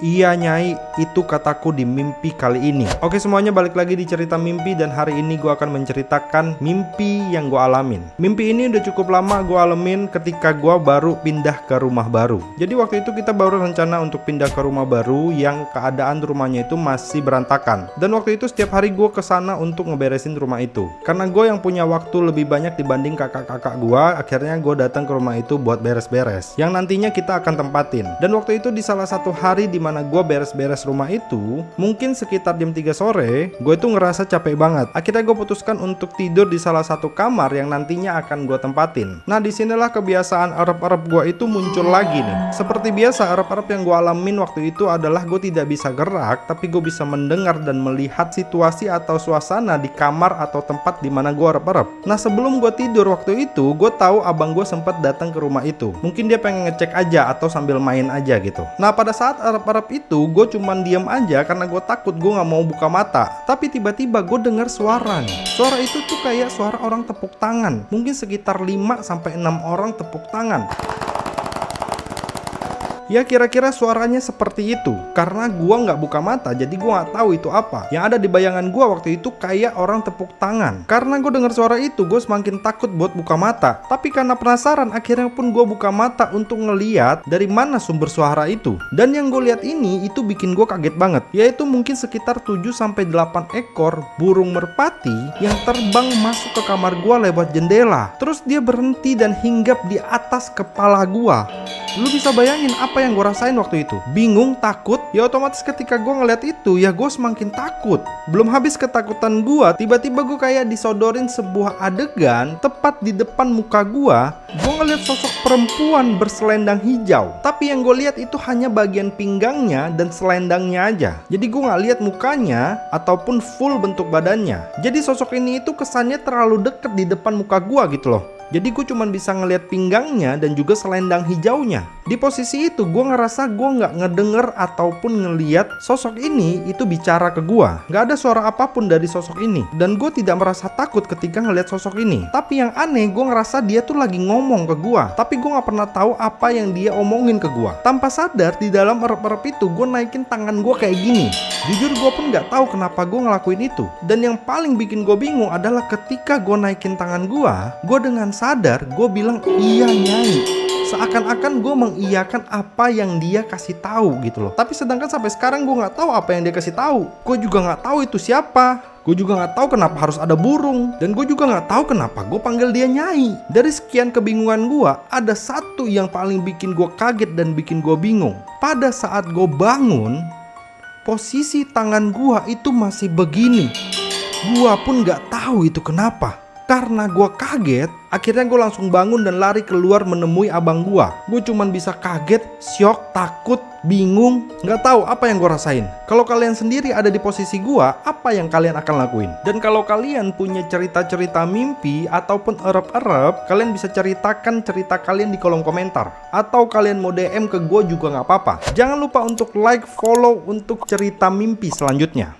Iya Nyai, itu kataku di mimpi kali ini. Oke semuanya, balik lagi di cerita mimpi. Dan hari ini gue akan menceritakan mimpi yang gue alamin. Mimpi ini udah cukup lama gue alamin ketika gue baru pindah ke rumah baru. Jadi waktu itu kita baru rencana untuk pindah ke rumah baru yang keadaan rumahnya itu masih berantakan. Dan waktu itu setiap hari gue kesana untuk ngeberesin rumah itu. Karena gue yang punya waktu lebih banyak dibanding kakak-kakak gue, akhirnya gue datang ke rumah itu buat beres-beres yang nantinya kita akan tempatin. Dan waktu itu di salah satu hari di mana gue beres-beres rumah itu, mungkin sekitar jam 3 sore, gue itu ngerasa capek banget. Akhirnya gue putuskan untuk tidur di salah satu kamar yang nantinya akan gue tempatin. Nah disinilah kebiasaan erep-erep gue itu muncul lagi nih. Seperti biasa, erep-erep yang gue alamin waktu itu adalah gue tidak bisa gerak, tapi gue bisa mendengar dan melihat situasi atau suasana di kamar atau tempat di mana gue erep-erep. Nah sebelum gue tidur waktu itu, gue tahu abang gue sempat datang ke rumah itu. Mungkin dia pengen ngecek aja atau sambil main aja gitu. Nah pada saat erep-erep itu gue cuman diam aja karena gue takut, gue nggak mau buka mata. Tapi tiba-tiba gue dengar suara nih. Suara itu tuh kayak suara orang tepuk tangan. Mungkin sekitar 5-6 orang tepuk tangan. Ya kira-kira suaranya seperti itu. Karena gua nggak buka mata, jadi gua nggak tahu itu apa. Yang ada di bayangan gua waktu itu kayak orang tepuk tangan. Karena gue dengar suara itu, gue semakin takut buat buka mata. Tapi karena penasaran, akhirnya pun gue buka mata untuk ngeliat dari mana sumber suara itu. Dan yang gue lihat ini itu bikin gue kaget banget. Yaitu mungkin sekitar 7-8 ekor burung merpati yang terbang masuk ke kamar gua lewat jendela. Terus dia berhenti dan hinggap di atas kepala gua. Lu bisa bayangin apa yang gue rasain waktu itu? Bingung, takut. Ya otomatis ketika gue ngeliat itu, ya gue semakin takut. Belum habis ketakutan gue, tiba-tiba gue kayak disodorin sebuah adegan tepat di depan muka gue. Gue ngeliat sosok perempuan berselendang hijau. Tapi yang gue lihat itu hanya bagian pinggangnya dan selendangnya aja. Jadi gue gak lihat mukanya ataupun full bentuk badannya. Jadi sosok ini itu kesannya terlalu deket di depan muka gue gitu loh. Jadi gue cuma bisa ngeliat pinggangnya dan juga selendang hijaunya. Di posisi itu gue ngerasa gue gak ngedenger ataupun ngeliat sosok ini itu bicara ke gue. Gak ada suara apapun dari sosok ini. Dan gue tidak merasa takut ketika ngeliat sosok ini. Tapi yang aneh, gue ngerasa dia tuh lagi ngomong ke gue. Tapi gue gak pernah tahu apa yang dia omongin ke gue. Tanpa sadar di dalam erep-erep itu gue naikin tangan gue kayak gini. Jujur gue pun gak tahu kenapa gue ngelakuin itu. Dan yang paling bikin gue bingung adalah ketika gue naikin tangan gue dengan sadar gue bilang iya Nyai. Seakan-akan gue mengiyakan apa yang dia kasih tahu gitu loh. Tapi sedangkan sampai sekarang gue nggak tahu apa yang dia kasih tahu. Gue juga nggak tahu itu siapa. Gue juga nggak tahu kenapa harus ada burung. Dan gue juga nggak tahu kenapa gue panggil dia Nyai. Dari sekian kebingungan gue, ada satu yang paling bikin gue kaget dan bikin gue bingung. Pada saat gue bangun, posisi tangan gua itu masih begini. Gua pun gak tahu itu kenapa. Karena gua kaget, akhirnya gue langsung bangun dan lari keluar menemui abang gua. Gue cuman bisa kaget, syok, takut, bingung, gak tahu apa yang gue rasain. Kalau kalian sendiri ada di posisi gua, apa yang kalian akan lakuin? Dan kalau kalian punya cerita-cerita mimpi ataupun erep-erep, kalian bisa ceritakan cerita kalian di kolom komentar. Atau kalian mau DM ke gue juga gak apa-apa. Jangan lupa untuk like, follow untuk cerita mimpi selanjutnya.